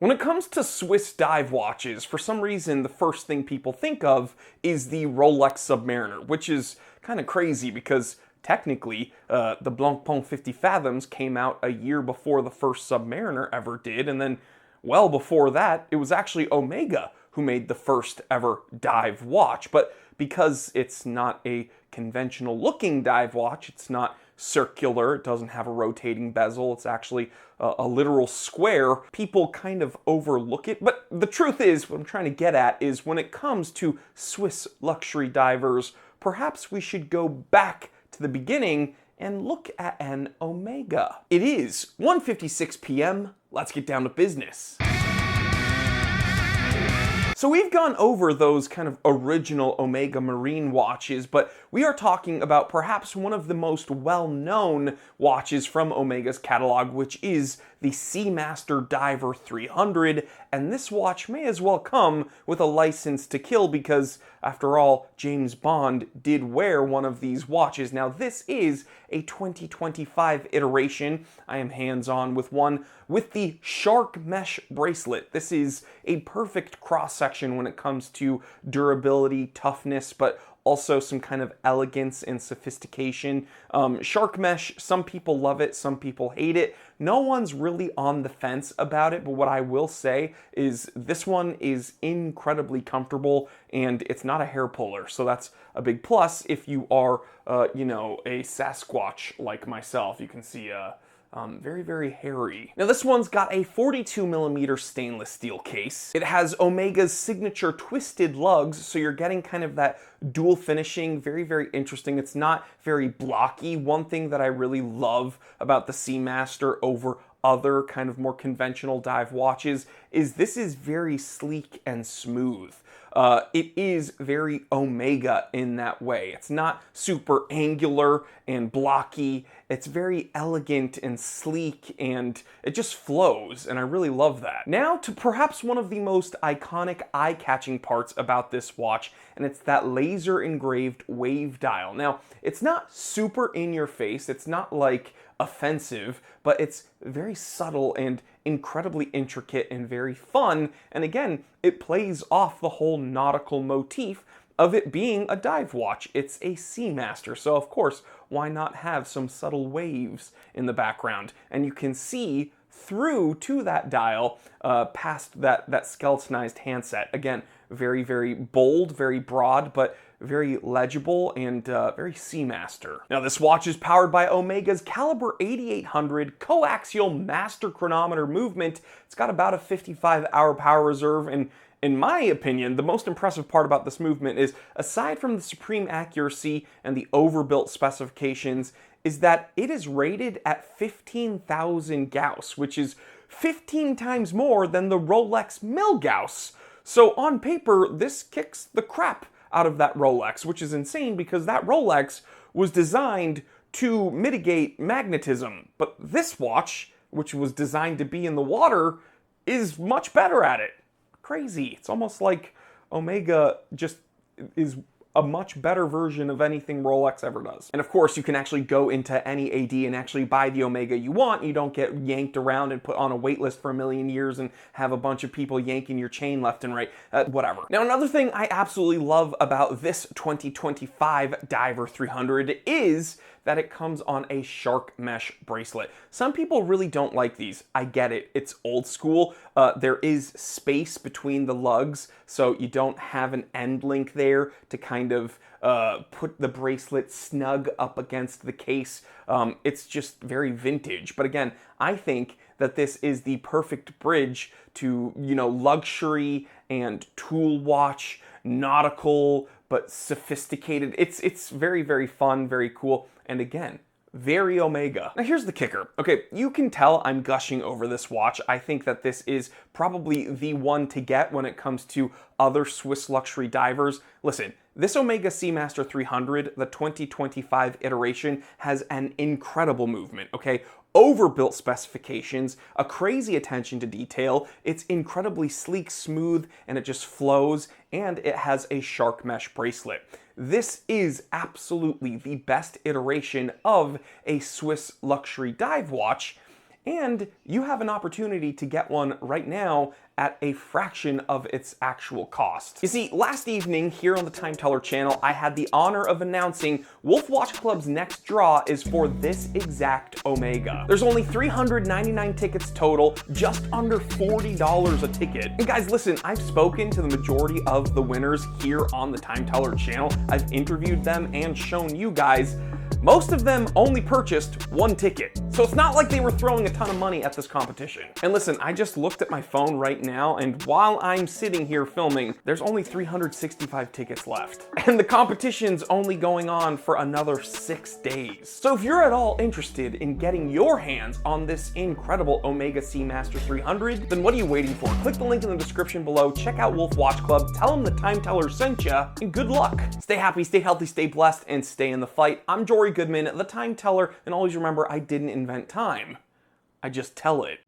When it comes to Swiss dive watches, for some reason the first thing people think of is the Rolex Submariner, which is kind of crazy because technically the Blancpain 50 Fathoms came out a year before the first Submariner ever did, and then well before that it was actually Omega who made the first ever dive watch. But because it's not a conventional looking dive watch, it's not circular, it doesn't have a rotating bezel, it's actually a literal square, people kind of overlook it. But the truth is, what I'm trying to get at is when it comes to Swiss luxury divers, perhaps we should go back to the beginning and look at an Omega. It is 1:56 p.m. Let's get down to business. So we've gone over those kind of original Omega Marine watches, but we are talking about perhaps one of the most well-known watches from Omega's catalog, which is the Seamaster Diver 300, and this watch may as well come with a license to kill because, after all, James Bond did wear one of these watches. Now, this is a 2025 iteration. I am hands-on with one with the shark mesh bracelet. This is a perfect cross-section when it comes to durability, toughness, but also some kind of elegance and sophistication. Shark mesh, some people love it, some people hate it. No one's really on the fence about it, but what I will say is this one is incredibly comfortable and it's not a hair puller, so that's a big plus if you are, you know, a Sasquatch like myself. You can see very, very hairy. Now this one's got a 42mm stainless steel case. It has Omega's signature twisted lugs, so you're getting kind of that dual finishing, very, very interesting. It's not very blocky. One thing that I really love about the Seamaster over other kind of more conventional dive watches is this is very sleek and smooth. It is very Omega in that way. It's not super angular and blocky. It's very elegant and sleek, and it just flows, and I really love that. Now to perhaps one of the most iconic, eye-catching parts about this watch, and it's that laser engraved wave dial. Now, it's not super in your face, it's not like offensive, but it's very subtle and incredibly intricate and very fun, and again, it plays off the whole nautical motif of it being a dive watch. It's a Seamaster, so of course, why not have some subtle waves in the background? And you can see through to that dial past that skeletonized handset. Again, very, very bold, very broad, but very legible and very Seamaster. Now this watch is powered by Omega's Caliber 8800 coaxial master chronometer movement. It's got about a 55-hour power reserve, and in my opinion, the most impressive part about this movement is, aside from the supreme accuracy and the overbuilt specifications, is that it is rated at 15,000 Gauss, which is 15 times more than the Rolex Milgauss. So on paper, this kicks the crap out of that Rolex, which is insane because that Rolex was designed to mitigate magnetism. But this watch, which was designed to be in the water, is much better at it. Crazy. It's almost like Omega just is a much better version of anything Rolex ever does. And of course, you can actually go into any AD and actually buy the Omega you want. You don't get yanked around and put on a wait list for a million years and have a bunch of people yanking your chain left and right, whatever. Now, another thing I absolutely love about this 2025 Diver 300 is that it comes on a shark mesh bracelet. Some people really don't like these. I get it. It's old school. There is space between the lugs, so you don't have an end link there to kind of put the bracelet snug up against the case. It's just very vintage. But again, I think that this is the perfect bridge to, you know, luxury and tool watch, nautical, but sophisticated. It's very, very fun, very cool, and again, very Omega. Now here's the kicker. Okay, you can tell I'm gushing over this watch. I think that this is probably the one to get when it comes to other Swiss luxury divers. Listen, this Omega Seamaster 300, the 2025 iteration, has an incredible movement, okay? Overbuilt specifications, a crazy attention to detail, it's incredibly sleek, smooth, and it just flows, and it has a shark mesh bracelet. This is absolutely the best iteration of a Swiss luxury dive watch, and you have an opportunity to get one right now at a fraction of its actual cost. You see, last evening here on the Time Teller channel, I had the honor of announcing Wolf Watch Club's next draw is for this exact Omega. There's only 399 tickets total, just under $40 a ticket. And guys, listen, I've spoken to the majority of the winners here on the Time Teller channel. I've interviewed them and shown you guys. Most of them only purchased one ticket. So it's not like they were throwing a ton of money at this competition. And listen, I just looked at my phone right now, and while I'm sitting here filming, there's only 365 tickets left. And the competition's only going on for another 6 days. So if you're at all interested in getting your hands on this incredible Omega Seamaster 300, then what are you waiting for? Click the link in the description below, check out Wolf Watch Club, tell them the Time Teller sent ya, and good luck. Stay happy, stay healthy, stay blessed, and stay in the fight. I'm Jory Goodman, the Time Teller, and always remember, I didn't invent time. I just tell it.